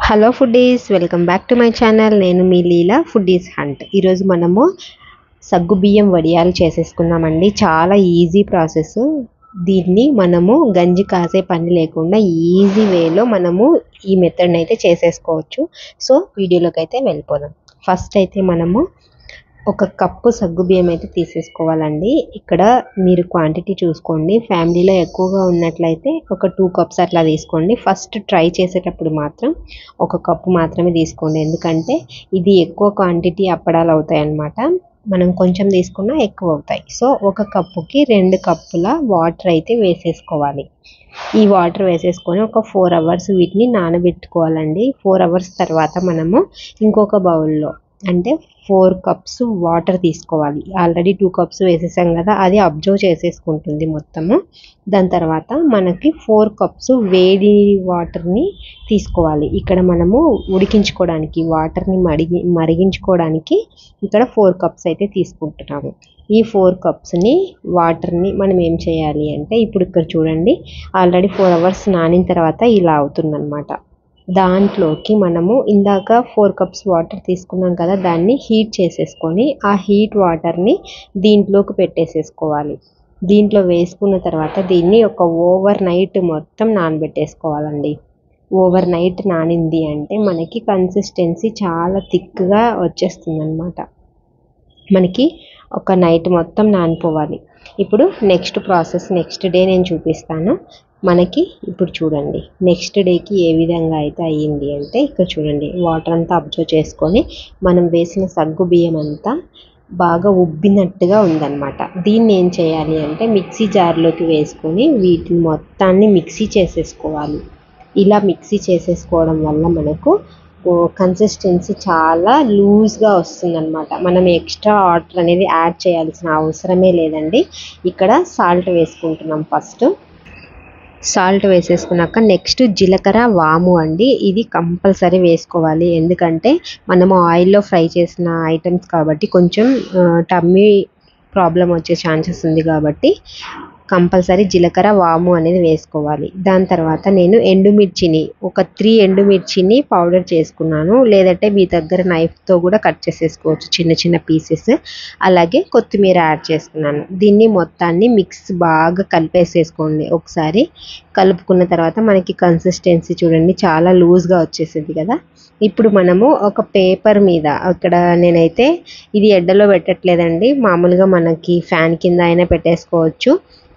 Hello foodies, welcome back to my channel. నేను మీ లీలా foodies hunt. ఈరోజు మనము సగ్గుబియ్యం వడియాలు చేసేసుకుందామండి. చాలా ఈజీ ప్రాసెస్. దీన్ని మనము గంజి కాసే పని లేకుండా ఈజీ వేలో మనము ఈ మెథడ్ని అయితే చేసేసుకోవచ్చు. సో వీడియోలోకి అయితే వెళ్ళిపోదాం. ఫస్ట్ అయితే మనము ఒక కప్పు సగ్గుబియ్యం అయితే తీసేసుకోవాలండి. ఇక్కడ మీరు క్వాంటిటీ చూసుకోండి. ఫ్యామిలీలో ఎక్కువగా ఉన్నట్లయితే ఒక 2 కప్స్ అట్లా తీసుకోండి. ఫస్ట్ ట్రై చేసేటప్పుడు మాత్రం ఒక కప్పు మాత్రమే తీసుకోండి, ఎందుకంటే ఇది ఎక్కువ క్వాంటిటీ అప్పడాలు అవుతాయి అన్నమాట. మనం కొంచెం తీసుకున్నా ఎక్కువ అవుతాయి. సో ఒక కప్పుకి 2 కప్పుల వాటర్ అయితే వేసేసుకోవాలి. ఈ వాటర్ వేసేసుకొని ఒక 4 అవర్స్ వీటిని నానబెట్టుకోవాలండి. 4 అవర్స్ తర్వాత మనము ఇంకొక బౌల్లో అంటే 4 కప్స్ వాటర్ తీసుకోవాలి. ఆల్రెడీ 2 కప్స్ వేసేసాం కదా, అది అబ్జర్వ్ చేసేసుకుంటుంది మొత్తము. దాని తర్వాత మనకి 4 కప్స్ వేడి వాటర్ని తీసుకోవాలి. ఇక్కడ మనము ఉడికించుకోవడానికి వాటర్ని మరిగించుకోవడానికి ఇక్కడ 4 కప్స్ అయితే తీసుకుంటున్నాము. ఈ 4 కప్స్ని వాటర్ని మనం ఏం చేయాలి అంటే, ఇప్పుడు ఇక్కడ చూడండి, ఆల్రెడీ 4 అవర్స్ నానిన తర్వాత ఇలా అవుతుందన్నమాట. దాంట్లోకి మనము ఇందాక 4 కప్స్ వాటర్ తీసుకున్నాం కదా, దాన్ని హీట్ చేసేసుకొని ఆ హీట్ వాటర్ని దీంట్లోకి పెట్టేసేసుకోవాలి. దీంట్లో వేసుకున్న తర్వాత దీన్ని ఒక ఓవర్ నైట్ మొత్తం నానబెట్టేసుకోవాలండి. ఓవర్ నైట్ నానింది అంటే మనకి కన్సిస్టెన్సీ చాలా థిక్గా వచ్చేస్తుంది అనమాట. మనకి ఒక నైట్ మొత్తం నానిపోవాలి. ఇప్పుడు నెక్స్ట్ ప్రాసెస్ నెక్స్ట్ డే నేను చూపిస్తాను. మనకి ఇప్పుడు చూడండి, నెక్స్ట్ డేకి ఏ విధంగా అయితే అయ్యింది అంటే, ఇక్కడ చూడండి, వాటర్ అంతా అబ్జర్వ్ చేసుకొని మనం వేసిన సగ్గు బియ్యం అంతా బాగా ఉబ్బినట్టుగా ఉందన్నమాట. దీన్ని ఏం చేయాలి అంటే మిక్సీ జార్లోకి వేసుకొని వీటిని మొత్తాన్ని మిక్సీ చేసేసుకోవాలి. ఇలా మిక్సీ చేసేసుకోవడం వల్ల మనకు కన్సిస్టెన్సీ చాలా లూజ్గా వస్తుందన్నమాట. మనం ఎక్స్ట్రా వాటర్ అనేది యాడ్ చేయాల్సిన అవసరమే లేదండి. ఇక్కడ సాల్ట్ వేసుకుంటున్నాం. ఫస్ట్ సాల్ట్ వేసేసుకున్నాక నెక్స్ట్ జీలకర్ర, వాము అండి. ఇది కంపల్సరీ వేసుకోవాలి, ఎందుకంటే మనము ఆయిల్లో ఫ్రై చేసిన ఐటమ్స్ కాబట్టి కొంచెం టమ్మీ ప్రాబ్లం వచ్చే ఛాన్సెస్ ఉంది కాబట్టి కంపల్సరీ జీలకర్ర, వాము అనేది వేసుకోవాలి. దాని తర్వాత నేను ఎండుమిర్చిని ఒక 3 ఎండుమిర్చిని పౌడర్ చేసుకున్నాను, లేదంటే మీ దగ్గర నైఫ్తో కూడా కట్ చేసేసుకోవచ్చు చిన్న చిన్న పీసెస్. అలాగే కొత్తిమీర యాడ్ చేసుకున్నాను. దీన్ని మొత్తాన్ని మిక్స్ బాగా కలిపేసేసుకోండి. ఒకసారి కలుపుకున్న తర్వాత మనకి కన్సిస్టెన్సీ చూడండి చాలా లూజ్గా వచ్చేసింది కదా. ఇప్పుడు మనము ఒక పేపర్ మీద, అక్కడ నేనైతే ఇది ఎండలో పెట్టట్లేదండి, మామూలుగా మనకి ఫ్యాన్ కింద అయినా పెట్టేసుకోవచ్చు.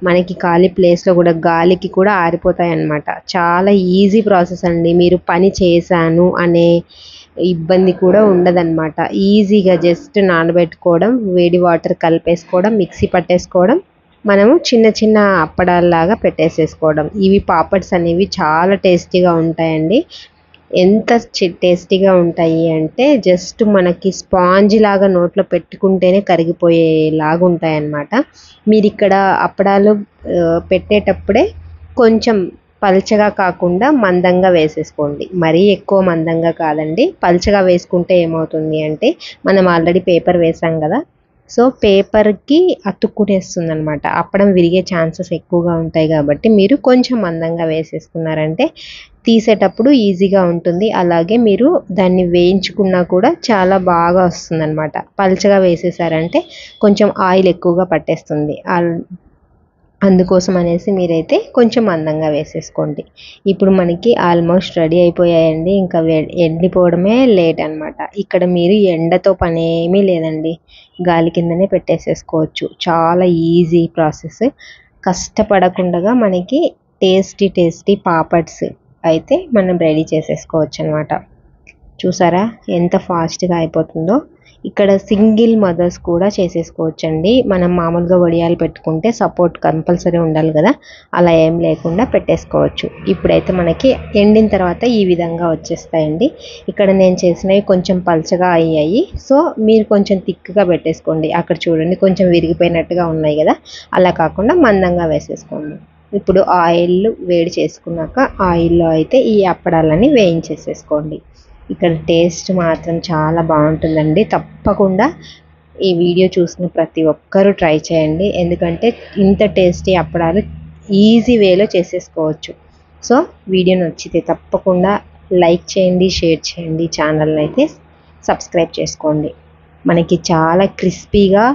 మనకి ఖాళీ ప్లేస్లో కూడా గాలికి కూడా ఆరిపోతాయి అన్నమాట. చాలా ఈజీ ప్రాసెస్ అండి. మీరు పని చేశాను అనే ఇబ్బంది కూడా ఉండదన్నమాట. ఈజీగా జస్ట్ నానబెట్టుకోవడం, వేడి వాటర్ కలిపేసుకోవడం, మిక్సీ పట్టేసుకోవడం, మనము చిన్న చిన్న అప్పడాల్లాగా పెట్టేసేసుకోవడం. ఇవి పాపడ్స్ అనేవి చాలా టేస్టీగా ఉంటాయండి. ఎంత టేస్టీగా ఉంటాయి అంటే జస్ట్ మనకి స్పాంజ్ లాగా నోట్లో పెట్టుకుంటేనే కరిగిపోయేలాగా ఉంటాయి అన్నమాట. మీరు ఇక్కడ అప్పడాలు పెట్టేటప్పుడే కొంచెం పల్చగా కాకుండా మందంగా వేసేసుకోండి. మరీ ఎక్కువ మందంగా కాదండి. పల్చగా వేసుకుంటే ఏమవుతుంది అంటే, మనం ఆల్రెడీ పేపర్ వేసాం కదా, సో పేపర్కి అతుక్కునేస్తుంది అనమాట. అప్పడం విరిగే ఛాన్సెస్ ఎక్కువగా ఉంటాయి కాబట్టి మీరు కొంచెం మందంగా వేసేసుకున్నారంటే తీసేటప్పుడు ఈజీగా ఉంటుంది. అలాగే మీరు దాన్ని వేయించుకున్నా కూడా చాలా బాగా వస్తుందన్నమాట. పల్చగా వేసేసారంటే కొంచెం ఆయిల్ ఎక్కువగా పట్టేస్తుంది. అందుకోసం అనేసి మీరైతే కొంచెం మందంగా వేసేసుకోండి. ఇప్పుడు మనకి ఆల్మోస్ట్ రెడీ అయిపోయాయండి. ఇంకా ఎండిపోవడమే లేట్ అనమాట. ఇక్కడ మీరు ఎండతో పని ఏమీ లేదండి, గాలి కిందనే పెట్టేసేసుకోవచ్చు. చాలా ఈజీ ప్రాసెస్. కష్టపడకుండా మనకి టేస్టీ టేస్టీ పాపడ్స్ అయితే మనం రెడీ చేసేసుకోవచ్చు అనమాట. చూసారా ఎంత ఫాస్ట్గా అయిపోతుందో. ఇక్కడ సింగిల్ మదర్స్ కూడా చేసేసుకోవచ్చండి. మనం మామూలుగా వడియాలు పెట్టుకుంటే సపోర్ట్ కంపల్సరీ ఉండాలి కదా, అలా ఏం లేకుండా పెట్టేసుకోవచ్చు. ఇప్పుడైతే మనకి ఎండిన తర్వాత ఈ విధంగా వచ్చేస్తాయండి. ఇక్కడ నేను చేసినవి కొంచెం పల్చగా అయ్యాయి, సో మీరు కొంచెం థిక్గా పెట్టేసుకోండి. అక్కడ చూడండి కొంచెం విరిగిపోయినట్టుగా ఉన్నాయి కదా, అలా కాకుండా మందంగా వేసేసుకోండి. ఇప్పుడు ఆయిల్ వేడి చేసుకున్నాక ఆయిల్లో అయితే ఈ అప్పడాలని వేయించేసేసుకోండి. ఇక్కడ టేస్ట్ మాత్రం చాలా బాగుంటుందండి. తప్పకుండా ఈ వీడియో చూసిన ప్రతి ఒక్కరూ ట్రై చేయండి, ఎందుకంటే ఇంత టేస్టీ అప్పడాలు ఈజీ వేలో చేసేసుకోవచ్చు. సో వీడియో నచ్చితే తప్పకుండా లైక్ చేయండి, షేర్ చేయండి, ఛానల్ని అయితే సబ్స్క్రైబ్ చేసుకోండి. మనకి చాలా క్రిస్పీగా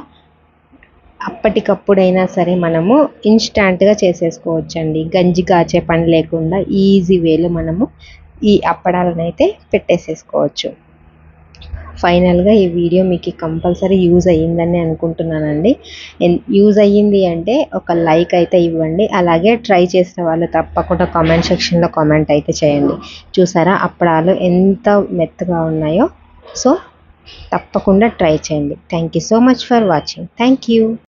అప్పటికప్పుడైనా సరే మనము ఇన్స్టాంట్గా చేసేసుకోవచ్చండి. గంజి కాచే పని లేకుండా ఈజీ వేలో మనము ఈ అప్పడాలను అయితే పెట్టేసేసుకోవచ్చు. ఫైనల్గా ఈ వీడియో మీకు కంపల్సరీ యూజ్ అయ్యిందని అనుకుంటున్నానండి. యూజ్ అయ్యింది అంటే ఒక లైక్ అయితే ఇవ్వండి. అలాగే ట్రై చేసిన వాళ్ళు తప్పకుండా కామెంట్ సెక్షన్లో కామెంట్ అయితే చేయండి. చూసారా అప్పడాలు ఎంత మెత్తగా ఉన్నాయో. సో తప్పకుండా ట్రై చేయండి. Thank you so much for watching. Thank you.